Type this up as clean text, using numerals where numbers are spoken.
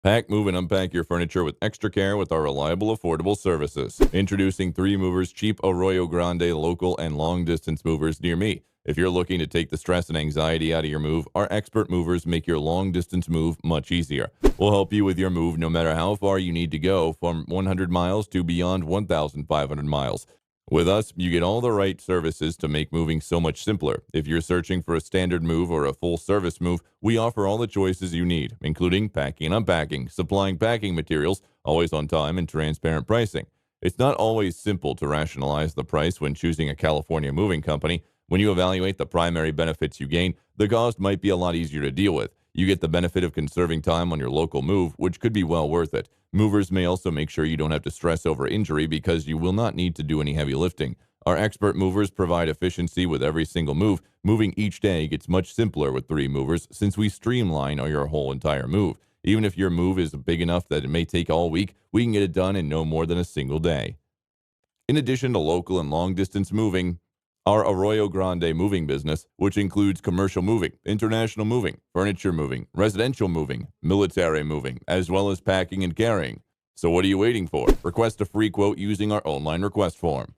Pack, move, and unpack your furniture with extra care with our reliable, affordable services. Introducing 3 Movers cheap Arroyo Grande local and long distance movers near me. If you're looking to take the stress and anxiety out of your move, our expert movers make your long distance move much easier. We'll help you with your move no matter how far you need to go, from 100 miles to beyond 1,500 miles. With us, you get all the right services to make moving so much simpler. If you're searching for a standard move or a full service move, we offer all the choices you need, including packing and unpacking, supplying packing materials, always on time, and transparent pricing. It's not always simple to rationalize the price when choosing a California moving company. When you evaluate the primary benefits you gain, the cost might be a lot easier to deal with. You get the benefit of conserving time on your local move, which could be well worth it. Movers may also make sure you don't have to stress over injury because you will not need to do any heavy lifting. Our expert movers provide efficiency with every single move. Moving each day gets much simpler with 3 Movers since we streamline your whole entire move. Even if your move is big enough that it may take all week, we can get it done in no more than a single day. In addition to local and long distance moving, our Arroyo Grande moving business, which includes commercial moving, international moving, furniture moving, residential moving, military moving, as well as packing and carrying. So what are you waiting for? Request a free quote using our online request form.